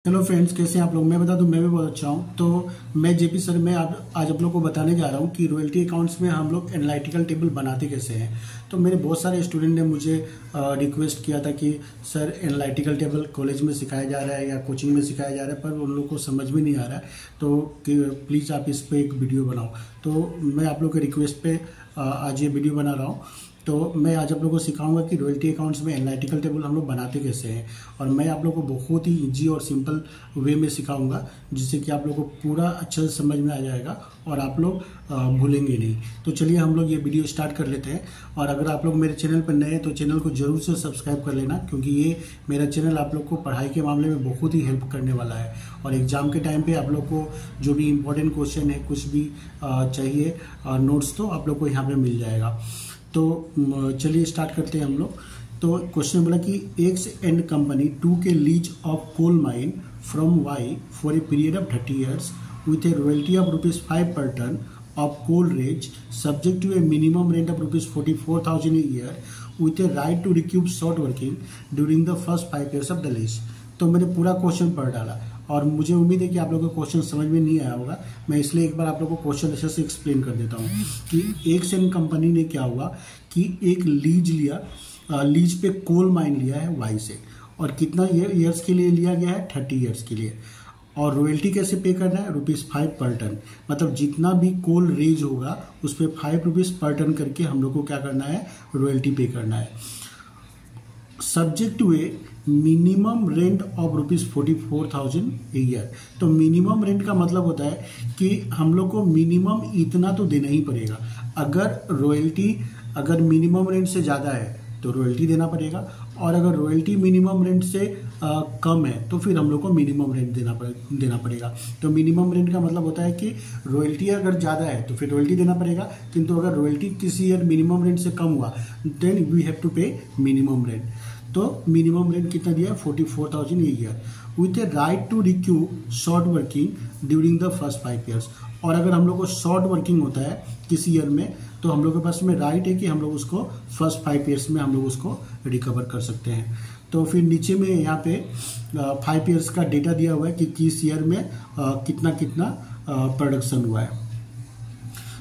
Hello friends, कैसे हैं आप लोग। मैं बता दूं, मैं भी बहुत अच्छा हूं। तो मैं जेपी सर, मैं आज आप लोग को बताने जा रहा हूं कि रॉयल्टी अकाउंट्स में हम लोग एनालिटिकल टेबल बनाते कैसे हैं। तो मेरे बहुत सारे स्टूडेंट ने मुझे रिक्वेस्ट किया था कि सर एनालिटिकल टेबल कॉलेज में सिखाया जा रहा है या कोचिंग में सिखाया जा रहा है, पर उन लोग को समझ में नहीं आ रहा है। तो प्लीज़ आप इस पर एक वीडियो बनाओ। तो मैं आप लोग के रिक्वेस्ट पे आज ये वीडियो बना रहा हूँ। तो मैं आज आप लोगों को सिखाऊंगा कि रॉयल्टी अकाउंट्स में एनालिटिकल टेबल हम लोग बनाते कैसे हैं, और मैं आप लोगों को बहुत ही इजी और सिंपल वे में सिखाऊंगा, जिससे कि आप लोगों को पूरा अच्छे से समझ में आ जाएगा और आप लोग भूलेंगे नहीं। तो चलिए हम लोग ये वीडियो स्टार्ट कर लेते हैं। और अगर आप लोग मेरे चैनल पर नए हैं तो चैनल को जरूर से सब्सक्राइब कर लेना, क्योंकि ये मेरा चैनल आप लोग को पढ़ाई के मामले में बहुत ही हेल्प करने वाला है। और एग्जाम के टाइम पे आप लोग को जो भी इम्पोर्टेंट क्वेश्चन है, कुछ भी चाहिए नोट्स, तो आप लोग को यहाँ पे मिल जाएगा। तो चलिए स्टार्ट करते हैं हम लोग। तो क्वेश्चन बोला कि X and company took lease of coal mine from Y for a period of 30 years with a royalty of ₹5 per ton of coal range subject to a minimum rent of ₹44,000 a year with a right to recoup short working during the first 5 years of the lease। तो मैंने पूरा question पढ़ डाला और मुझे उम्मीद है कि आप लोगों को क्वेश्चन समझ में नहीं आया होगा। मैं इसलिए एक बार आप लोगों को क्वेश्चन अच्छे से एक्सप्लेन कर देता हूँ कि एक्स एंड कंपनी ने क्या हुआ कि एक लीज लिया, लीज पे कोल माइन लिया है वाई से, और कितना ईयर्स के लिए लिया गया है, 30 years के लिए। और रॉयल्टी कैसे पे करना है, ₹5 पर टन, मतलब जितना भी कोल रेज होगा उस पर ₹5 पर टन करके हम लोग को क्या करना है, रॉयल्टी पे करना है। Subject to a minimum rent of ₹44,000 a year. तो मिनिमम रेंट का मतलब होता है कि हम लोग को मिनिमम इतना तो देना ही पड़ेगा। अगर मिनिमम रेंट से ज़्यादा है तो रॉयल्टी देना पड़ेगा, और अगर रॉयल्टी मिनिमम रेंट से कम है तो फिर हम लोग को मिनिमम रेंट देना पड़ेगा। तो मिनिमम रेंट का मतलब होता है कि रॉयल्टी अगर ज़्यादा है तो फिर रॉयल्टी देना पड़ेगा, किंतु अगर रॉयल्टी किसी ईयर मिनिमम रेंट से कम हुआ then we have to pay minimum rent. तो मिनिमम रेंट कितना दिया है, 44,000 a year with a right to recoup short working during the first 5 years। और अगर हम लोग को शॉर्ट वर्किंग होता है किसी ईयर में तो हम लोग के पास में राइट है कि हम लोग उसको फर्स्ट 5 years में हम लोग उसको रिकवर कर सकते हैं। तो फिर नीचे में यहाँ पे 5 years का डेटा दिया हुआ है कि किस ईयर में कितना कितना प्रोडक्शन हुआ है।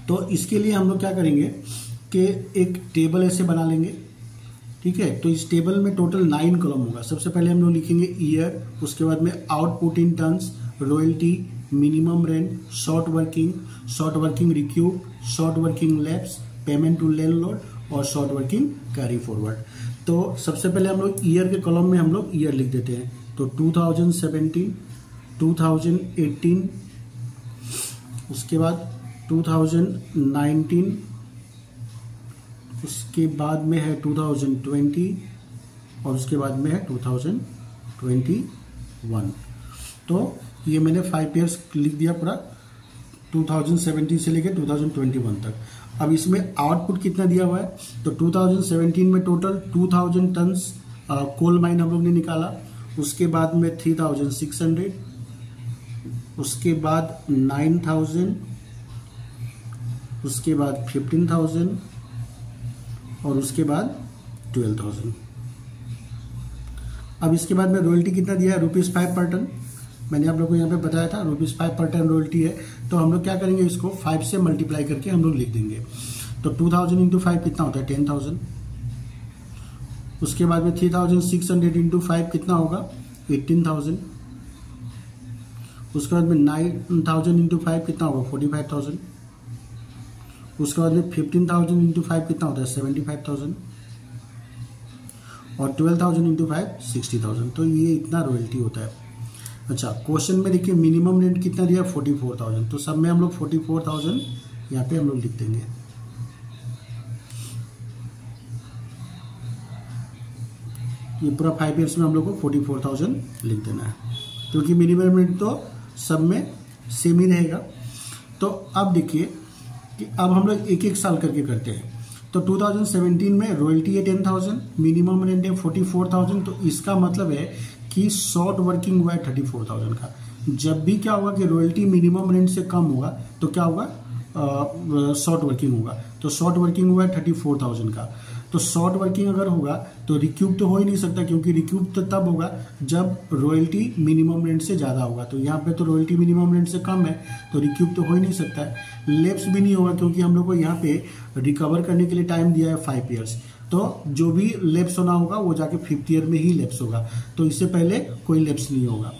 तो इसके लिए हम लोग क्या करेंगे कि एक टेबल ऐसे बना लेंगे, ठीक है। तो इस टेबल में टोटल 9 कॉलम होगा। सबसे पहले हम लोग लिखेंगे ईयर, उसके बाद में output in tonnes, royalty, minimum rent, short working recoup, short working lapse, payment to landlord और शॉर्ट वर्किंग कैरी फॉरवर्ड। तो सबसे पहले हम लोग ईयर के कॉलम में हम लोग ईयर लिख देते हैं। तो 2017, 2018, उसके बाद 2019, उसके बाद में है 2020 और उसके बाद में है 2021। तो ये मैंने 5 years लिख दिया पूरा, 2017 से लेकर 2021 तक। अब इसमें आउटपुट कितना दिया हुआ है, तो 2017 में टोटल 2000 टन्स कोल माइन हम लोग ने निकाला, उसके बाद में 3600, उसके बाद 9000, उसके बाद 15000 और उसके बाद 12,000। अब इसके बाद में रॉयल्टी कितना दिया है, ₹5 पर टन। मैंने आप लोगों को यहाँ पे बताया था ₹5 पर टन रॉयल्टी है। तो हम लोग क्या करेंगे, इसको 5 से मल्टीप्लाई करके हम लोग लिख देंगे। तो 2000 इंटू 5 कितना होता है, 10,000। उसके बाद में 3600 इंटू 5 कितना होगा, 18,000। उसके बाद में 9000 इंटू 5 कितना होगा, 45,000। उसके बाद में 15,000 इंटू 5 कितना होता है, 75,000। और 12,000 इंटू 5 60,000। तो ये इतना रॉयल्टी होता है। अच्छा, क्वेश्चन में देखिए मिनिमम रेंट कितना दिया, 44,000। तो सब में हम लोग 44,000 यहाँ पे हम लोग लिख देंगे। ये पूरा 5 years में हम लोग को 44,000 लिख देना है, क्योंकि मिनिमम रेंट तो सब में सेम ही रहेगा। तो अब देखिए कि अब हम लोग एक एक साल करके करते हैं। तो 2017 में रॉयल्टी है 10,000, मिनिमम रेंट है 44,000। तो इसका मतलब है कि शॉर्ट वर्किंग हुआ है 34,000 का। जब भी क्या होगा कि रॉयल्टी मिनिमम रेंट से कम होगा तो क्या होगा, शॉर्ट वर्किंग होगा। तो शॉर्ट वर्किंग हुआ है 34,000 का। तो शॉर्ट वर्किंग अगर होगा तो रिक्यूब तो हो ही नहीं सकता, क्योंकि रिक्यूब तो तब होगा जब रॉयल्टी मिनिमम रेंट से ज़्यादा होगा। तो यहाँ पे तो रॉयल्टी मिनिमम रेंट से कम है, तो रिक्यूब तो हो ही नहीं सकता है। लेप्स भी नहीं होगा, क्योंकि हम लोग को यहाँ पे रिकवर करने के लिए टाइम दिया है 5 ईयर्स। तो जो भी लेप्स होना होगा वो जाके 5th ईयर में ही लेप्स होगा, तो इससे पहले कोई लेप्स नहीं होगा।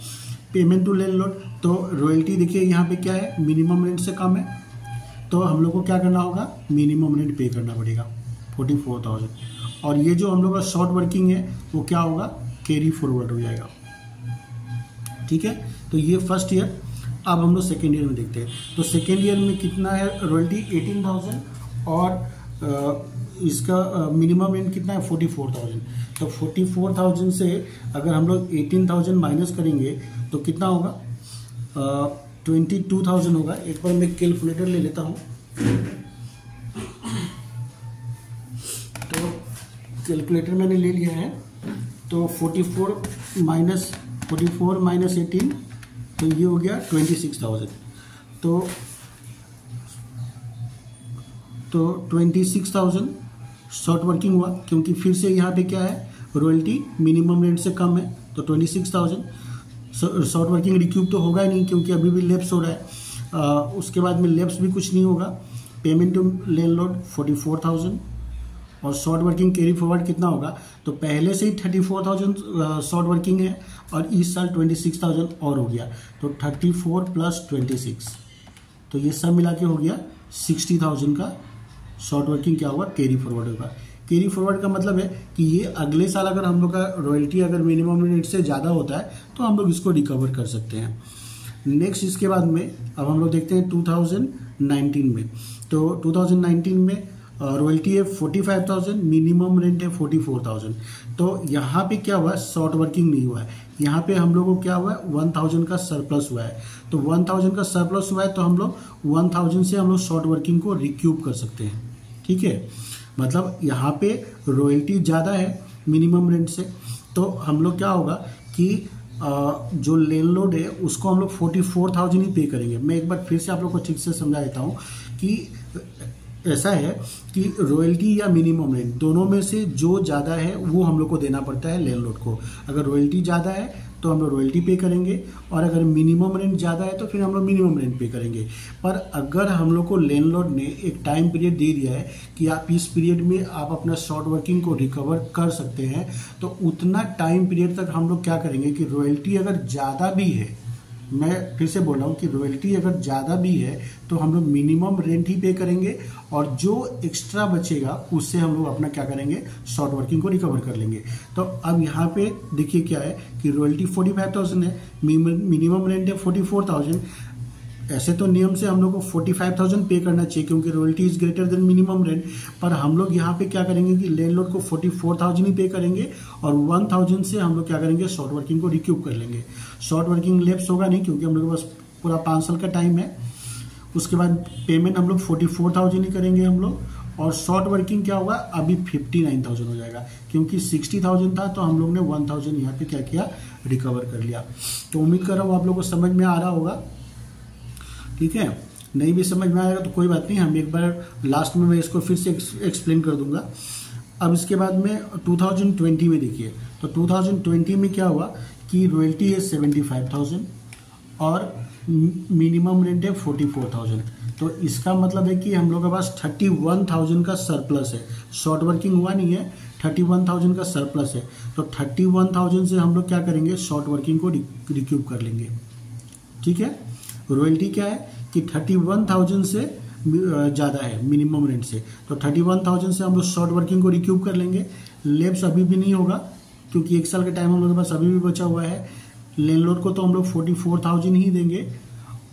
पेमेंट टू लैंडलॉर्ड, तो रॉयल्टी देखिए यहाँ पे क्या है, मिनिमम रेंट से कम है, तो हम लोग को क्या करना होगा, मिनिमम रेंट पे करना पड़ेगा 44,000। और ये जो हम लोग का शॉर्ट वर्किंग है वो क्या होगा, कैरी फॉरवर्ड हो जाएगा। ठीक है, तो ये फर्स्ट ईयर। अब हम लोग सेकेंड ईयर में देखते हैं। तो सेकेंड ईयर में कितना है रॉयल्टी, 18,000 और इसका मिनिमम रेंट कितना है 44,000। तो 44,000 से अगर हम लोग 18,000 माइनस करेंगे तो कितना होगा, 22,000 होगा। एक बार मैं कैलकुलेटर ले लेता हूँ। तो कैलकुलेटर मैंने ले लिया है। तो 44 माइनस 18 तो ये हो गया 26,000। तो 26,000 शॉर्ट वर्किंग हुआ, क्योंकि फिर से यहाँ पे क्या है, रॉयल्टी मिनिमम रेंट से कम है, तो 26,000। शॉर्ट वर्किंग रिक्यूब तो होगा ही नहीं, क्योंकि अभी भी लेप्स हो रहा है। उसके बाद में लेप्स भी कुछ नहीं होगा। पेमेंट टू लैंडलॉर्ड 44,000 और शॉर्ट वर्किंग कैरी फॉरवर्ड कितना होगा, तो पहले से ही 34,000 शॉर्ट वर्किंग है और इस साल 26,000 और हो गया, तो 34 प्लस 26, तो ये सब मिला के हो गया 60,000 का शॉर्ट वर्किंग क्या होगा, कैरी फॉरवर्ड होगा। कैरी फॉरवर्ड का मतलब है कि ये अगले साल अगर हम लोग का रॉयल्टी अगर मिनिमम रेट से ज़्यादा होता है तो हम लोग इसको रिकवर कर सकते हैं। नेक्स्ट इसके बाद में अब हम लोग देखते हैं 2019 में। तो 2019 में रॉयल्टी है 45,000, मिनिमम रेंट है 44,000। तो यहाँ पे क्या हुआ है, शॉर्ट वर्किंग नहीं हुआ है। यहाँ पे हम लोगों को क्या हुआ है, 1,000 का सरप्लस हुआ है। तो 1,000 का सरप्लस हुआ है तो हम लोग 1,000 से हम लोग शॉर्ट वर्किंग को रिक्यूब कर सकते हैं। ठीक है, मतलब यहाँ पे रॉयल्टी ज़्यादा है मिनिमम रेंट से, तो हम लोग क्या होगा कि जो लैंडलॉर्ड है उसको हम लोग 44,000 ही पे करेंगे। मैं एक बार फिर से आप लोग को ठीक से समझा देता हूँ कि ऐसा है कि रॉयल्टी या मिनिमम रेंट दोनों में से जो ज़्यादा है वो हम लोग को देना पड़ता है लैंडलॉर्ड को। अगर रॉयल्टी ज़्यादा है तो हम लोग रॉयल्टी पे करेंगे, और अगर मिनिमम रेंट ज़्यादा है तो फिर हम लोग मिनिमम रेंट पे करेंगे। पर अगर हम लोग को लैंडलॉर्ड ने एक टाइम पीरियड दे दिया है कि आप इस पीरियड में आप अपना शॉर्ट वर्किंग को रिकवर कर सकते हैं, तो उतना टाइम पीरियड तक हम लोग क्या करेंगे कि रॉयल्टी अगर ज़्यादा भी है, मैं फिर से बोल रहा हूँ कि रॉयल्टी अगर ज़्यादा भी है तो हम लोग मिनिमम रेंट ही पे करेंगे, और जो एक्स्ट्रा बचेगा उससे हम लोग अपना क्या करेंगे, शॉर्ट वर्किंग को रिकवर कर लेंगे। तो अब यहाँ पे देखिए क्या है कि रॉयल्टी 45,000 है, मिनिमम रेंट है 44,000। ऐसे तो नियम से हम लोग को 45,000 पे करना चाहिए, क्योंकि royalty is greater than minimum rent. पर हम लोग यहाँ पे क्या करेंगे कि लैंडलॉर्ड को 44,000 ही पे करेंगे, और 1,000 से हम लोग क्या करेंगे, शॉर्ट वर्किंग को रिक्यूब कर लेंगे। शॉर्ट वर्किंग लेप्स होगा नहीं, क्योंकि हम लोग के पास पूरा 5 साल का टाइम है। उसके बाद पेमेंट हम लोग 44,000 ही करेंगे हम लोग, और शॉर्ट वर्किंग क्या होगा, अभी 59,000 हो जाएगा, क्योंकि 60,000 था तो हम लोग ने 1,000 यहाँ पे क्या किया, रिकवर कर लिया। तो उम्मीद कर रहा हूँ आप लोग को समझ में आ रहा होगा। ठीक है, नहीं भी समझ में आएगा तो कोई बात नहीं, हम एक बार लास्ट में मैं इसको फिर से एक्सप्लेन कर दूंगा। अब इसके बाद में 2020 में देखिए, तो 2020 में क्या हुआ कि रॉयल्टी है 75,000 और मिनिमम रेंट है 44,000। तो इसका मतलब है कि हम लोग के पास 31,000 का सरप्लस है। शॉर्ट वर्किंग हुआ नहीं है, 31,000 का सरप्लस है। तो 31,000 से हम लोग क्या करेंगे, शॉर्ट वर्किंग को रिक्यूब कर लेंगे। ठीक है, रॉयल्टी क्या है कि 31,000 से ज़्यादा है मिनिमम रेंट से, तो 31,000 से हम लोग शॉर्ट वर्किंग को रिक्यूब कर लेंगे। लेप्स अभी भी नहीं होगा, क्योंकि 1 साल का टाइम हम लोग के पास अभी भी बचा हुआ है। लैंडलॉर्ड को तो हम लोग 44,000 ही देंगे,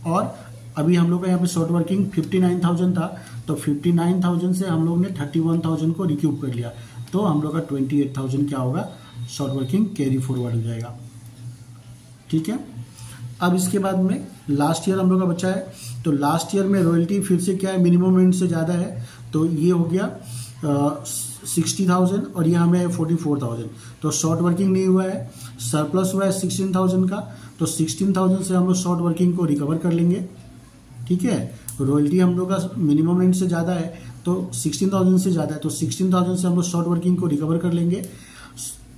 और अभी हम लोग का यहाँ पे शॉर्ट वर्किंग 59,000 था, तो 59,000 से हम लोग ने 31,000 को रिक्यूब कर लिया, तो हम लोग का 28,000 क्या होगा, शॉर्ट वर्किंग कैरी फॉरवर्ड हो जाएगा। ठीक है, अब इसके बाद में लास्ट ईयर हम लोग का बचा है। तो लास्ट ईयर में रॉयल्टी फिर से क्या है, मिनिमम रेंट से ज़्यादा है, तो ये हो गया 60,000 और यहाँ में 44,000। तो शॉर्ट वर्किंग नहीं हुआ है, सरप्लस हुआ है 16,000 का, तो 16,000 से हम लोग शॉर्ट वर्किंग को रिकवर कर लेंगे। ठीक है, रॉयल्टी हम लोग का मिनिमम रेंट से ज़्यादा है, तो 16,000 से ज़्यादा है, तो 16,000 से हम लोग शॉर्ट वर्किंग को रिकवर कर लेंगे।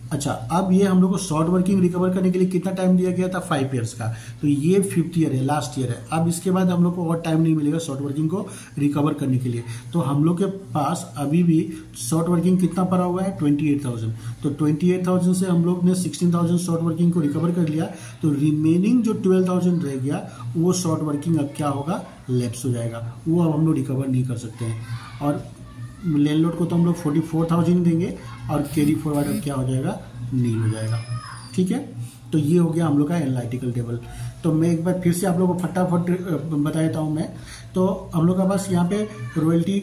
अच्छा, अब ये हम लोग को शॉर्ट वर्किंग रिकवर करने के लिए कितना टाइम दिया गया था? 5 ईयर्स का। तो ये 5th ईयर है, लास्ट ईयर है। अब इसके बाद हम लोग को और टाइम नहीं मिलेगा शॉर्ट वर्किंग को रिकवर करने के लिए। तो हम लोग के पास अभी भी शॉर्ट वर्किंग कितना पड़ा हुआ है? 28,000। तो 28,000 से हम लोग ने 16,000 शॉर्ट वर्किंग को रिकवर कर लिया। तो रिमेनिंग जो 12,000 रह गया वो शॉर्ट वर्किंग अब क्या होगा? लैप्स हो जाएगा, वो अब हम लोग रिकवर नहीं कर सकते हैं। और लैंडलॉर्ड को तो हम लोग 44,000 देंगे और कैरी फॉरवर्ड अब क्या हो जाएगा? नील हो जाएगा। ठीक है, तो ये हो गया हम लोग का एनालिटिकल टेबल। तो मैं एक बार फिर से आप लोगों को फटाफट बता देता हूँ मैं। तो हम लोग का पास यहाँ पे रॉयल्टी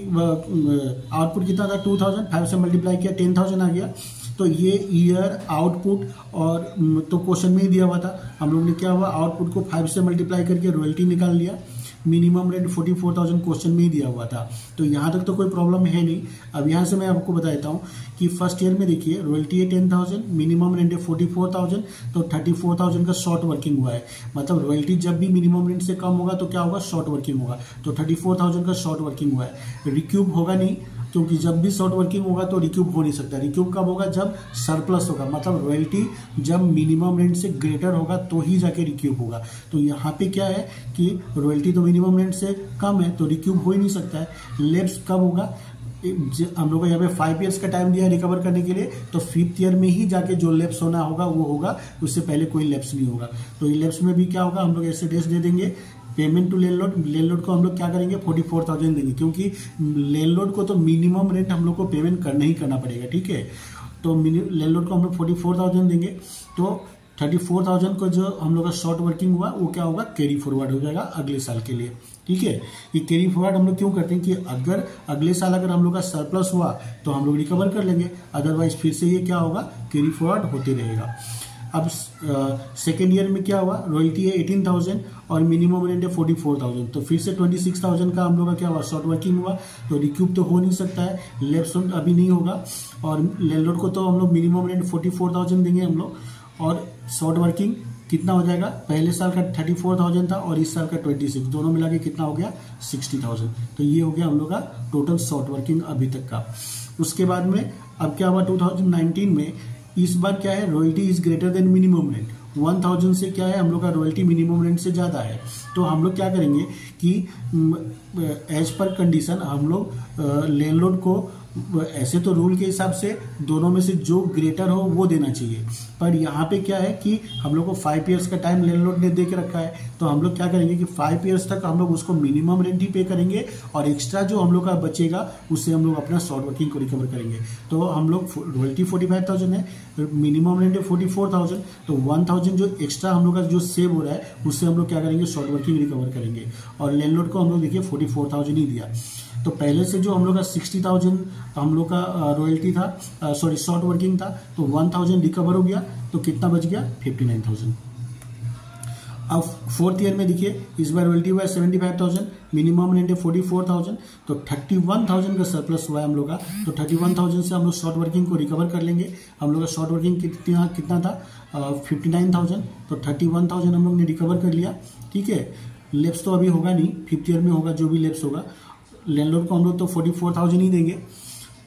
आउटपुट कितना था? 2,000, 5 से मल्टीप्लाई किया 10,000 आ गया। तो ये ईयर आउटपुट और तो क्वेश्चन में ही दिया हुआ था। हम लोग ने क्या हुआ? आउटपुट को 5 से मल्टीप्लाई करके रॉयल्टी निकाल लिया। मिनिमम रेंट 44,000 क्वेश्चन में ही दिया हुआ था। तो यहाँ तक तो कोई प्रॉब्लम है नहीं। अब यहाँ से मैं आपको बता देता हूँ कि फर्स्ट ईयर में देखिए रॉयल्टी है 10,000, मिनिमम रेंट है 44,000, तो 34,000 का शॉर्ट वर्किंग हुआ है। मतलब रॉयल्टी जब भी मिनिमम रेंट से कम होगा तो क्या होगा? शॉर्ट वर्किंग होगा। तो 34,000 का शॉर्ट वर्किंग हुआ है। रिक्यूब होगा नहीं, क्योंकि जब भी शॉर्ट वर्किंग होगा तो रिक्यूब हो नहीं सकता। रिक्यूब कब होगा? जब सरप्लस होगा, मतलब रॉयल्टी जब मिनिमम रेंट से ग्रेटर होगा तो ही जाके रिक्यूब होगा। तो यहाँ पे क्या है कि रॉयल्टी तो मिनिमम रेंट से कम है तो रिक्यूब हो ही नहीं सकता है। लैप्स कब होगा? हम लोग को यहाँ पे 5 ईयर्स का टाइम दिया है रिकवर करने के लिए, तो 5th ईयर में ही जाके जो लैप्स होना होगा वो होगा, उससे पहले कोई लैप्स नहीं होगा। तो ये लैप्स में भी क्या होगा? हम लोग ऐसे डेज दे देंगे। पेमेंट टू लैंडलॉर्ड को हम लोग क्या करेंगे? 44,000 देंगे, क्योंकि लैंडलॉर्ड को तो मिनिमम रेंट हम लोग को पेमेंट करना ही करना पड़ेगा। ठीक है, तो लैंडलॉर्ड को हम लोग 44,000 देंगे। तो 34,000 को जो हम लोग का शॉर्ट वर्किंग हुआ वो क्या होगा? कैरी फॉरवर्ड हो जाएगा अगले साल के लिए। ठीक है, ये कैरी फॉरवर्ड हम लोग क्यों करते हैं कि अगर अगले साल अगर हम लोग का सरप्लस हुआ तो हम लोग रिकवर कर लेंगे, अदरवाइज फिर से ये क्या होगा? कैरी फॉरवर्ड होते रहेगा। अब सेकेंड ईयर में क्या हुआ? रॉयल्टी है 18,000 और मिनिमम रेंट है 44,000, तो फिर से 26,000 का हम लोग का क्या हुआ? शॉर्ट वर्किंग हुआ। तो रिक्यूब तो हो नहीं सकता है, लैप्स अभी नहीं होगा। और लैंडलॉर्ड को तो हम लोग मिनिमम रेंट 44,000 देंगे हम लोग, और शॉर्ट वर्किंग कितना हो जाएगा? पहले साल का 34,000 था और इस साल का 26, दोनों मिला के कितना हो गया? 60,000। तो ये हो गया हम लोग का टोटल शॉर्ट वर्किंग अभी तक का। उसके बाद में अब क्या हुआ? 2019 में इस बार क्या है? Royalty is greater than minimum rent. 1,000 से क्या है? हम लोग का रॉयल्टी मिनिमम रेंट से ज़्यादा है। तो हम लोग क्या करेंगे कि एज पर कंडीशन हम लोग लैंडलॉर्ड को, ऐसे तो रूल के हिसाब से दोनों में से जो ग्रेटर हो वो देना चाहिए, पर यहाँ पे क्या है कि हम लोग को 5 ईयर्स का टाइम लैंडलॉर्ड ने दे के रखा है। तो हम लोग क्या करेंगे कि 5 ईयर्स तक हम लोग उसको मिनिमम रेंट ही पे करेंगे और एक्स्ट्रा जो हम लोग का बचेगा उससे हम लोग अपना शॉर्ट वर्किंग को रिकवर करेंगे। तो हम लोग रॉयल्टी 45,000 है, मिनिमम रेंट है 44,000, तो 1,000 जो एक्स्ट्रा हम लोग का जो सेव हो रहा है उससे हम लोग क्या करेंगे? शॉर्ट वर्किंग रिकवर करेंगे। और लैंडलॉर्ड को हम लोग देखिए 44,000 ही दिया। तो पहले से जो हम लोग का 60,000 हम लोग का रॉयल्टी था, सॉरी शॉर्ट वर्किंग था, तो 1,000 रिकवर हो गया, तो कितना बच गया? 59,000। अब 4th ईयर में देखिए इस बार रॉयल्टी हुआ है 75,000, मिनिमम रेंट है 44,000, तो 31,000 का सरप्लस हुआ है हम लोग का। तो 31,000 से हम लोग शॉर्ट वर्किंग को रिकवर कर लेंगे। हम लोग का शॉर्ट वर्किंग कितना था? 59,000, तो 31,000 हम लोग ने रिकवर कर लिया। ठीक है, लैप्स तो अभी होगा नहीं, 5th ईयर में होगा जो भी लैप्स होगा। लैंडलॉर्ड को हम लोग तो 44,000 ही देंगे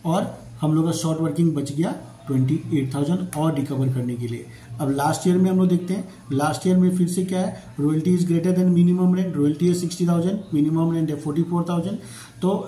और हम लोग का शॉर्ट वर्किंग बच गया 28,000 और रिकवर करने के लिए। अब लास्ट ईयर में हम लोग देखते हैं, लास्ट ईयर में फिर से क्या है? Royalty is greater than minimum rent. Royalty है 60,000, मिनिमम रेंट है 44,000, तो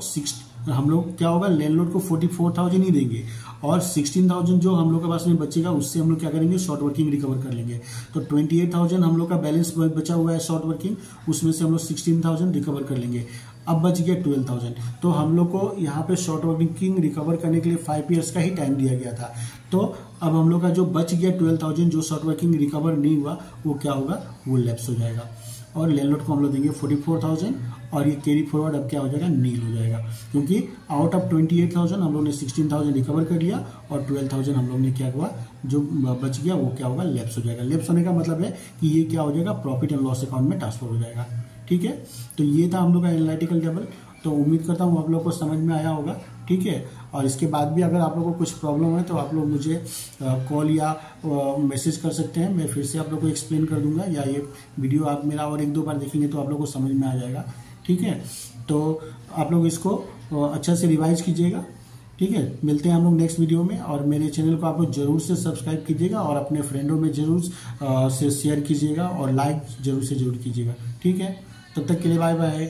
हम लोग क्या होगा? लैंडलॉर्ड को 44,000 ही देंगे और 16,000 जो हम लोग के पास में बचेगा उससे हम लोग क्या करेंगे? शॉर्ट वर्किंग रिकवर कर लेंगे। तो 28,000 हम लोग का बैलेंस बचा हुआ है शॉर्ट वर्किंग, उसमें से हम लोग 16,000 रिकवर कर लेंगे। अब बच गया 12,000। तो हम लोग को यहाँ पे शॉर्ट वर्किंग रिकवर करने के लिए 5 ईयर्स का ही टाइम दिया गया था। तो अब हम लोग का जो बच गया 12,000 जो शॉर्ट वर्किंग रिकवर नहीं हुआ वो क्या होगा? वो लैप्स हो जाएगा। और लैंडलॉर्ड को हम लोग देंगे 44,000 और ये कैरी फॉरवर्ड अब क्या हो जाएगा? नील हो जाएगा, क्योंकि आउट ऑफ 28,000 हम लोग ने 16,000 रिकवर कर लिया और 12,000 हम लोग ने क्या हुआ? जो बच गया वो क्या होगा? लैप्स हो जाएगा। लैप्स होने का मतलब है कि ये क्या हो जाएगा? प्रॉफिट एंड लॉस अकाउंट में ट्रांसफर हो जाएगा। ठीक है, तो ये था हम लोग का एनालिटिकल टेबल। तो उम्मीद करता हूँ आप लोग को समझ में आया होगा। ठीक है, और इसके बाद भी अगर आप लोगों को कुछ प्रॉब्लम है तो आप लोग मुझे कॉल या मैसेज कर सकते हैं, मैं फिर से आप लोग को एक्सप्लेन कर दूंगा, या ये वीडियो आप मेरा और 1-2 बार देखेंगे तो आप लोग को समझ में आ जाएगा। ठीक है, तो आप लोग इसको अच्छा से रिवाइज कीजिएगा। ठीक है, मिलते हैं हम लोग नेक्स्ट वीडियो में, और मेरे चैनल को आप लोग जरूर से सब्सक्राइब कीजिएगा और अपने फ्रेंडों में जरूर से शेयर कीजिएगा और लाइक जरूर से जरूर कीजिएगा। ठीक है, तब तक के लिए बाय बाय।